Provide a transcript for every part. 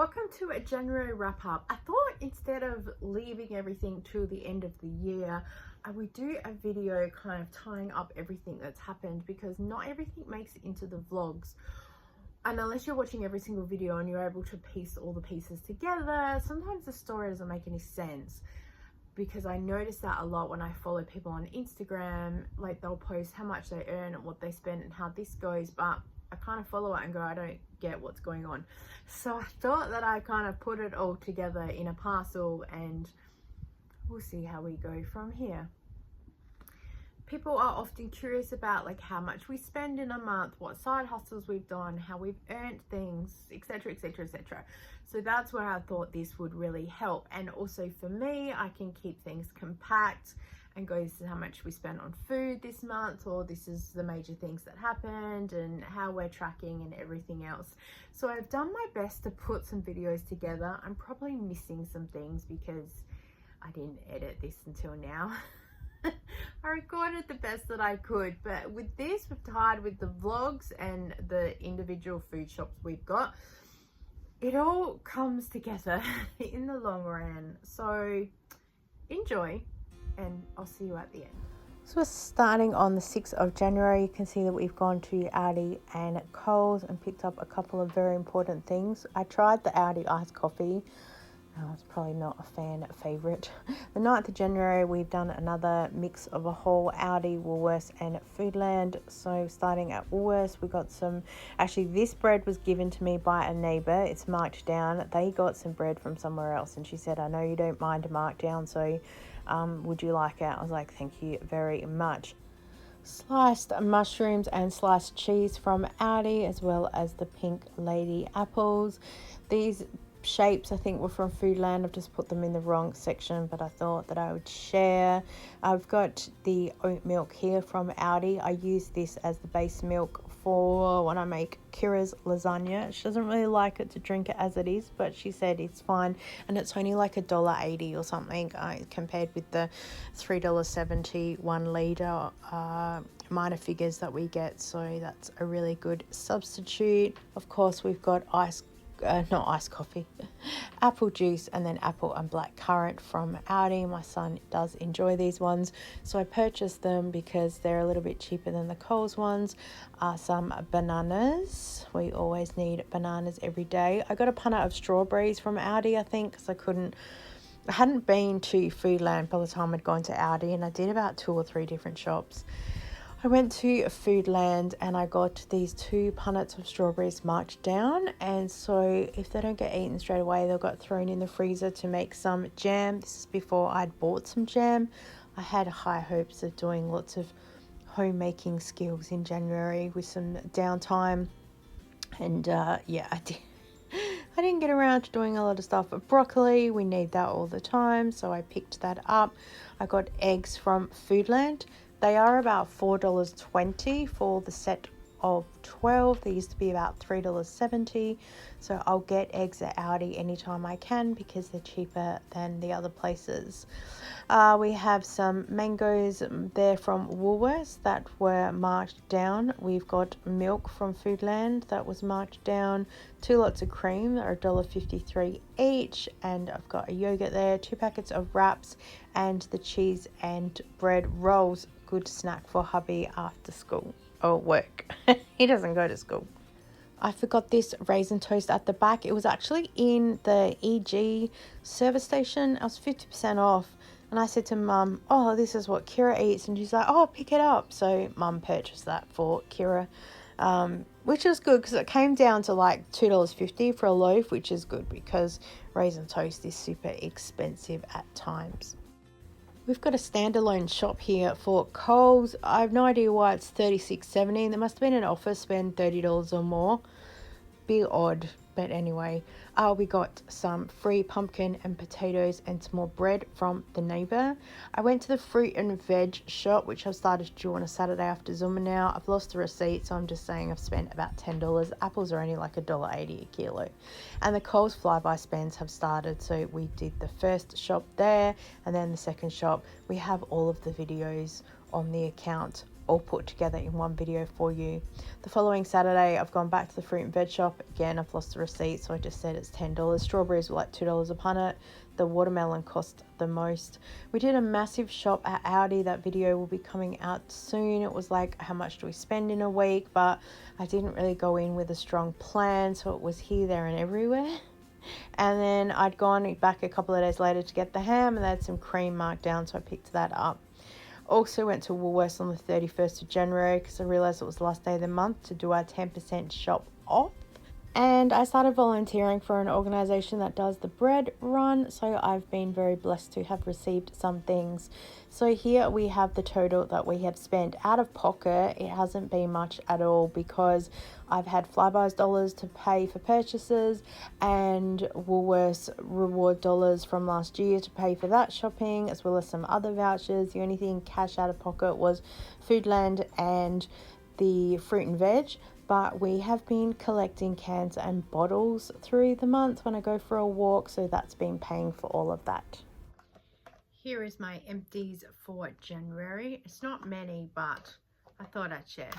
Welcome to a January wrap up. I thought instead of leaving everything to the end of the year, I would do a video kind of tying up everything that's happened, because not everything makes it into the vlogs. And unless you're watching every single video and you're able to piece all the pieces together, sometimes the story doesn't make any sense. Because I notice that a lot when I follow people on Instagram, like they'll post how much they earn and what they spend and how this goes, but I kind of follow it and go, I don't get what's going on. So I thought that I kind of put it all together in a parcel and we'll see how we go from here. People are often curious about like how much we spend in a month, what side hustles we've done, how we've earned things, etc, etc, etc. So that's where I thought this would really help. And also for me, I can keep things compact and go, this is how much we spent on food this month, or this is the major things that happened and how we're tracking and everything else. So I've done my best to put some videos together. I'm probably missing some things because I didn't edit this until now. I recorded the best that I could, but with this, we've tied with the vlogs and the individual food shops we've got. It all comes together in the long run. So enjoy, and I'll see you at the end. So we're starting on the 6th of January. You can see that we've gone to Aldi and Coles and picked up a couple of very important things. I tried the Aldi iced coffee. It's probably not a fan favourite. The 9th of January, we've done another mix of a whole Aldi, Woolworths and Foodland. So starting at Woolworths, we got some, actually this bread was given to me by a neighbour. It's marked down. They got some bread from somewhere else and she said, I know you don't mind a markdown, so would you like it? I was like, thank you very much. Sliced mushrooms and sliced cheese from Aldi, as well as the pink lady apples. These shapes I think were from Foodland. I've just put them in the wrong section, but I thought that I would share. I've got the oat milk here from Aldi. I use this as the base milk for when I make Kira's lasagna. She doesn't really like it to drink it as it is, but she said it's fine, and it's only like $1.80 or something compared with the $3.70 1 litre minor figures that we get. So that's a really good substitute. Of course, we've got not iced coffee, apple juice, and then apple and black currant from Aldi. My son does enjoy these ones, so I purchased them because they're a little bit cheaper than the Coles ones. Some bananas. We always need bananas every day. I got a punnet of strawberries from Aldi, I think, because I hadn't been to Foodland by the time I'd gone to Aldi, and I did about 2 or 3 different shops. I went to Foodland and I got these 2 punnets of strawberries marked down, and so if they don't get eaten straight away, they'll get thrown in the freezer to make some jam. This is before I'd bought some jam. I had high hopes of doing lots of homemaking skills in January with some downtime, and yeah, I didn't get around to doing a lot of stuff. But broccoli, we need that all the time, so I picked that up. I got eggs from Foodland. They are about $4.20 for the set of 12. They used to be about $3.70. So I'll get eggs at Aldi anytime I can because they're cheaper than the other places. We have some mangoes there from Woolworths that were marked down. We've got milk from Foodland that was marked down. 2 lots of cream are $1.53 each. And I've got a yogurt there, 2 packets of wraps, and the cheese and bread rolls. Good snack for hubby after school or work. He doesn't go to school. I forgot this raisin toast at the back. It was actually in the EG service station. I was 50% off. And I said to Mum, oh, this is what Kira eats. And she's like, oh, pick it up. So Mum purchased that for Kira, which is good because it came down to like $2.50 for a loaf, which is good because raisin toast is super expensive at times. We've got a standalone shop here for Coles. I have no idea why it's $36.70. There must have been an offer, spend $30 or more. Be odd, but anyway. We got some free pumpkin and potatoes and some more bread from the neighbour. I went to the fruit and veg shop, which I've started to do on a Saturday after Zumba now. I've lost the receipt, so I'm just saying I've spent about $10. Apples are only like $1.80 a kilo. And the Coles flyby spends have started, so we did the first shop there and then the second shop. We have all of the videos on the account all put together in one video for you. The following Saturday, I've gone back to the fruit and veg shop. Again, I've lost the receipt, so I just said it's $10. Strawberries were like $2 a punnet. The watermelon cost the most. We did a massive shop at Aldi. That video will be coming out soon. It was like, how much do we spend in a week? But I didn't really go in with a strong plan, so it was here, there and everywhere. And then I'd gone back a couple of days later to get the ham, and they had some cream marked down, so I picked that up. Also went to Woolworths on the 31st of January because I realised it was the last day of the month to do our 10% shop off. And I started volunteering for an organisation that does the bread run, so I've been very blessed to have received some things. So here we have the total that we have spent out of pocket. It hasn't been much at all because I've had Flybuys dollars to pay for purchases and Woolworths reward dollars from last year to pay for that shopping, as well as some other vouchers. The only thing cash out of pocket was Foodland and the fruit and veg. But we have been collecting cans and bottles through the month when I go for a walk, so that's been paying for all of that. Here is my empties for January. It's not many, but I thought I'd share.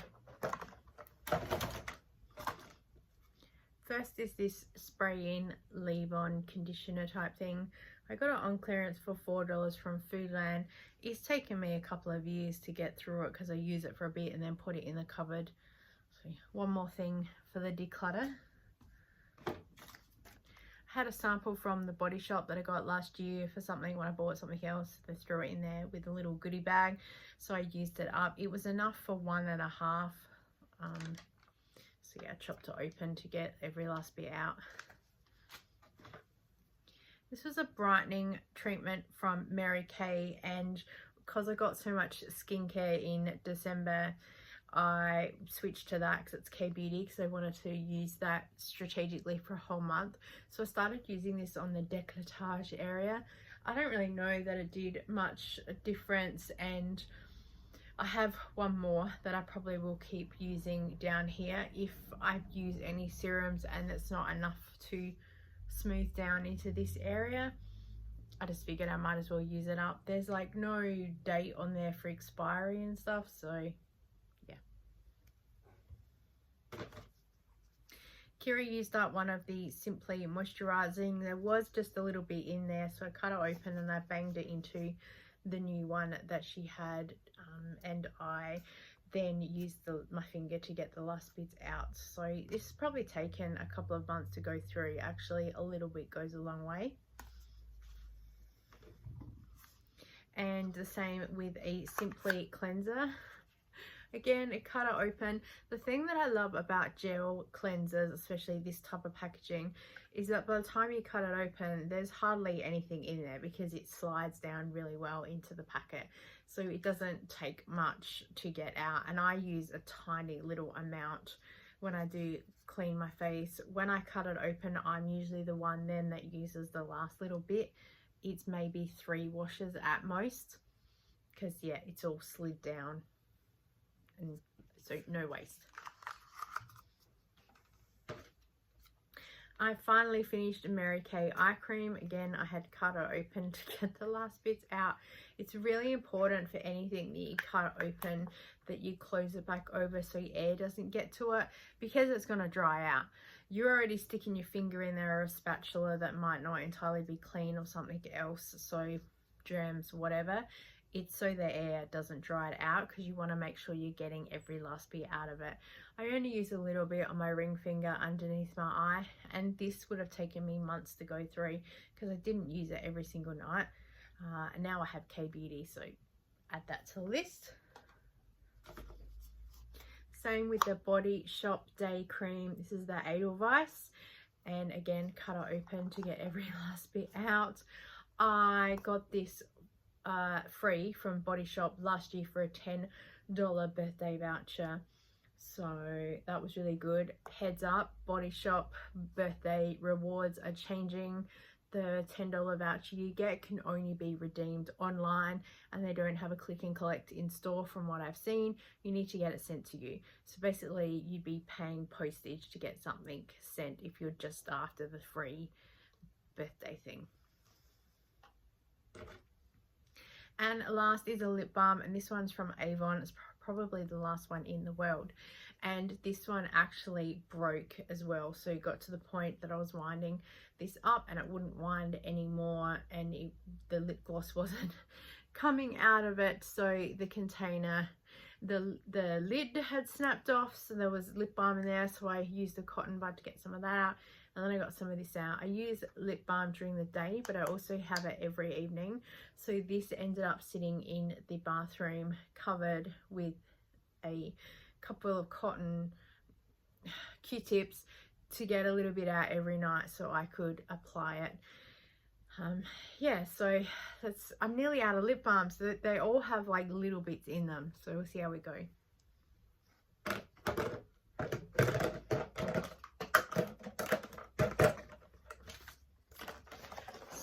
First is this spray-in, leave-on conditioner type thing. I got it on clearance for $4 from Foodland. It's taken me a couple of years to get through it because I use it for a bit and then put it in the cupboard. One more thing for the declutter. I had a sample from the Body Shop that I got last year for something when I bought something else. They threw it in there with a little goodie bag, so I used it up. It was enough for 1.5. So yeah, I chopped it open to get every last bit out. This was a brightening treatment from Mary Kay, and because I got so much skincare in December, I switched to that because it's K-Beauty, because I wanted to use that strategically for a whole month. So I started using this on the décolletage area. I don't really know that it did much difference, and I have one more that I probably will keep using down here if I use any serums and it's not enough to smooth down into this area. I just figured I might as well use it up. There's like no date on there for expiry and stuff, so Kira used up one of the Simply moisturising. There was just a little bit in there, so I cut it open and I banged it into the new one that she had, and I then used my finger to get the last bits out. So this has probably taken a couple of months to go through. Actually, a little bit goes a long way. And the same with a Simply cleanser. Again, I cut it open. The thing that I love about gel cleansers, especially this type of packaging, is that by the time you cut it open, there's hardly anything in there because it slides down really well into the packet. So it doesn't take much to get out. And I use a tiny little amount when I do clean my face. When I cut it open, I'm usually the one then that uses the last little bit. It's maybe 3 washes at most because, yeah, it's all slid down. And so no waste. I finally finished a Mary Kay eye cream. Again, I had cut it open to get the last bits out. It's really important for anything that you cut open that you close it back over so your air doesn't get to it, because it's going to dry out. You're already sticking your finger in there or a spatula that might not entirely be clean or something else, so germs, whatever. It's so the air doesn't dry it out, because you want to make sure you're getting every last bit out of it. I only use a little bit on my ring finger underneath my eye, and this would have taken me months to go through because I didn't use it every single night. And now I have K-Beauty, so add that to the list. Same with the Body Shop Day Cream. This is the Edelweiss, and again, cut it open to get every last bit out. I got this free from Body Shop last year for a $10 birthday voucher, so that was really good. Heads up, Body Shop birthday rewards are changing. The $10 voucher you get can only be redeemed online, and they don't have a click and collect in store from what I've seen. You need to get it sent to you. So basically you'd be paying postage to get something sent if you're just after the free birthday thing. And last is a lip balm, and this one's from Avon. It's probably the last one in the world. And this one actually broke as well, so it got to the point that I was winding this up and it wouldn't wind anymore, and the lip gloss wasn't coming out of it. So the container, the lid had snapped off, so there was lip balm in there, so I used the cotton bud to get some of that out, and then I got some of this out. I use lip balm during the day, but I also have it every evening. So this ended up sitting in the bathroom covered with a couple of cotton Q-tips to get a little bit out every night so I could apply it. Yeah, so I'm nearly out of lip balm, so they all have like little bits in them, so we'll see how we go.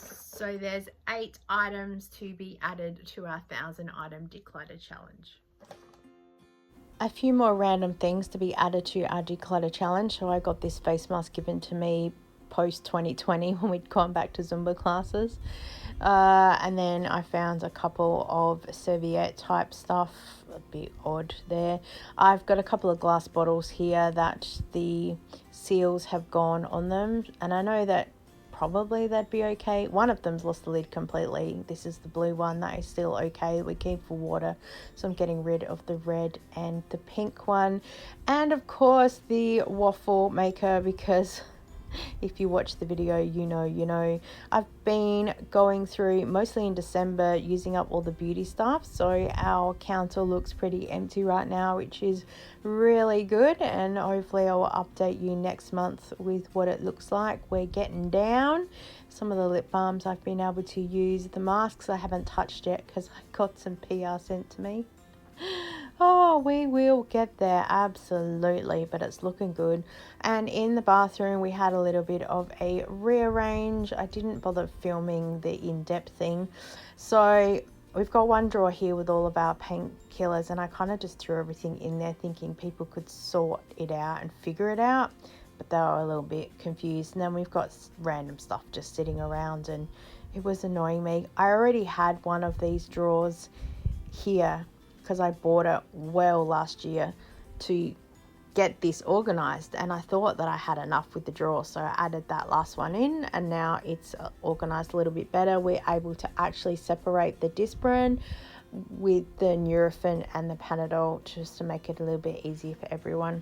So there's 8 items to be added to our 1,000 item declutter challenge. A few more random things to be added to our declutter challenge. So I got this face mask given to me post 2020 when we'd gone back to Zumba classes, and then I found a couple of serviette type stuff, a bit odd there. I've got a couple of glass bottles here that the seals have gone on them, and I know that probably that'd be okay. One of them's lost the lid completely. This is the blue one that is still okay. We keep for water, so I'm getting rid of the red and the pink one, and of course the waffle maker, because if you watch the video, you know I've been going through mostly in December using up all the beauty stuff, so our counter looks pretty empty right now, which is really good, and hopefully I will update you next month with what it looks like. We're getting down. Some of the lip balms I've been able to use. The masks I haven't touched yet because I got some PR sent to me. Oh, we will get there, absolutely, but it's looking good. And in the bathroom we had a little bit of a rearrange. I didn't bother filming the in-depth thing, so we've got one drawer here with all of our painkillers, and I kind of just threw everything in there thinking people could sort it out and figure it out, but they were a little bit confused. And then we've got random stuff just sitting around, and it was annoying me. I already had one of these drawers here because I bought it well last year to get this organized, and I thought that I had enough with the drawer, so I added that last one in, and now it's organized a little bit better. We're able to actually separate the Disprin with the Nurofen and the Panadol just to make it a little bit easier for everyone.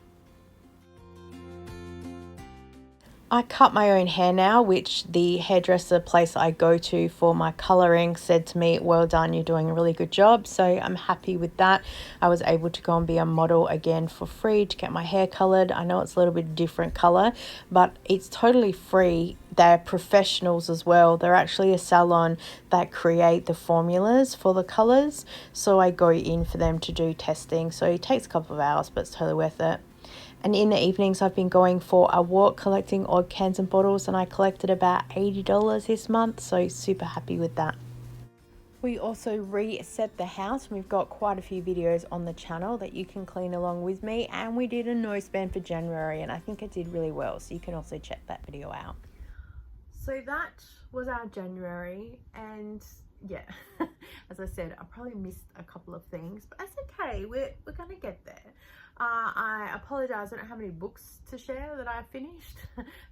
I cut my own hair now, which the hairdresser place I go to for my colouring said to me, well done, you're doing a really good job. So I'm happy with that. I was able to go and be a model again for free to get my hair coloured. I know it's a little bit different colour, but it's totally free. They're professionals as well. They're actually a salon that create the formulas for the colours. So I go in for them to do testing. So it takes a couple of hours, but it's totally worth it. And in the evenings I've been going for a walk collecting odd cans and bottles, and I collected about $80 this month, so super happy with that. We also reset the house, and we've got quite a few videos on the channel that you can clean along with me, and we did a no spend for January, and I think it did really well, so you can also check that video out. So that was our January, and yeah, as I said, I probably missed a couple of things, but that's okay, we're gonna get there. I apologize, I don't have any books to share that I finished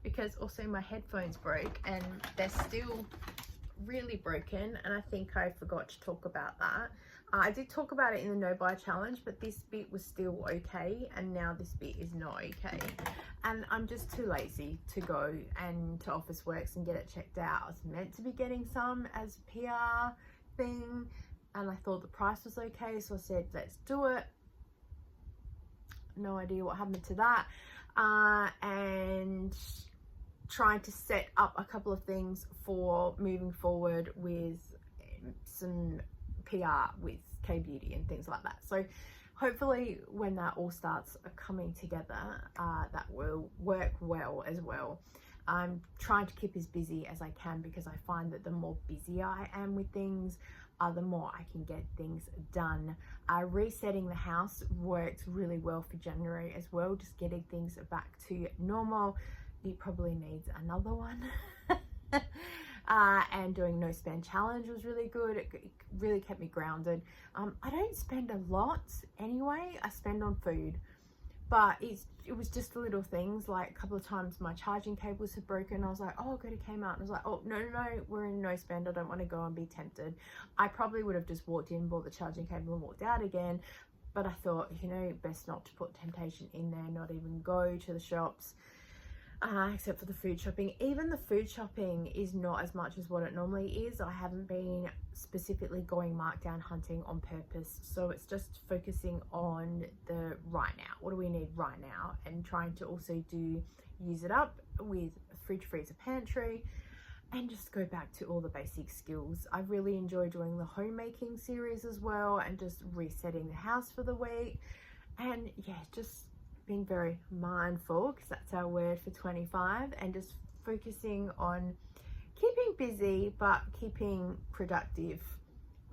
because also my headphones broke and they're still really broken, and I think I forgot to talk about that. I did talk about it in the no buy challenge, but this bit was still okay, and now this bit is not okay, and I'm just too lazy to go and to Officeworks and get it checked out. I was meant to be getting some as a PR thing, and I thought the price was okay, so I said let's do it. No idea what happened to that, and trying to set up a couple of things for moving forward with some PR with K-Beauty and things like that. So hopefully when that all starts coming together, that will work well as well. I'm trying to keep as busy as I can, because I find that the more busy I am with things, the more I can get things done. Resetting the house worked really well for January as well, just getting things back to normal. It probably needs another one. and doing no spend challenge was really good. It really kept me grounded. I don't spend a lot anyway. I spend on food, but it was just the little things. Like a couple of times my charging cables had broken. I was like, oh, I'll go to Kmart, and I was like, oh, no, we're in no spend. I don't want to go and be tempted. I probably would have just walked in, bought the charging cable and walked out again, but I thought, you know, best not to put temptation in there, not even go to the shops, except for the food shopping. Even the food shopping is not as much as what it normally is. I haven't been specifically going markdown hunting on purpose, so it's just focusing on the right now. What do we need right now? And trying to also use it up with fridge, freezer, pantry, and just go back to all the basic skills. I really enjoy doing the homemaking series as well, and just resetting the house for the week. And yeah, just being very mindful, because that's our word for 25, and just focusing on keeping busy but keeping productive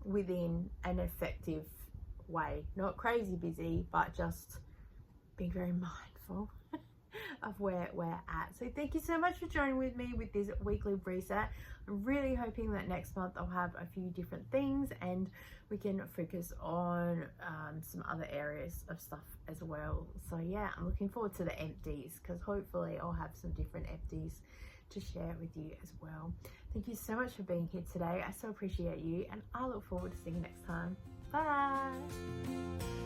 within an effective way. Not crazy busy, but just being very mindful of where we're at. So thank you so much for joining with me with this weekly reset. I'm really hoping that next month I'll have a few different things and we can focus on some other areas of stuff as well. So yeah, I'm looking forward to the empties, because hopefully I'll have some different empties to share with you as well. Thank you so much for being here today. I so appreciate you, and I look forward to seeing you next time. Bye.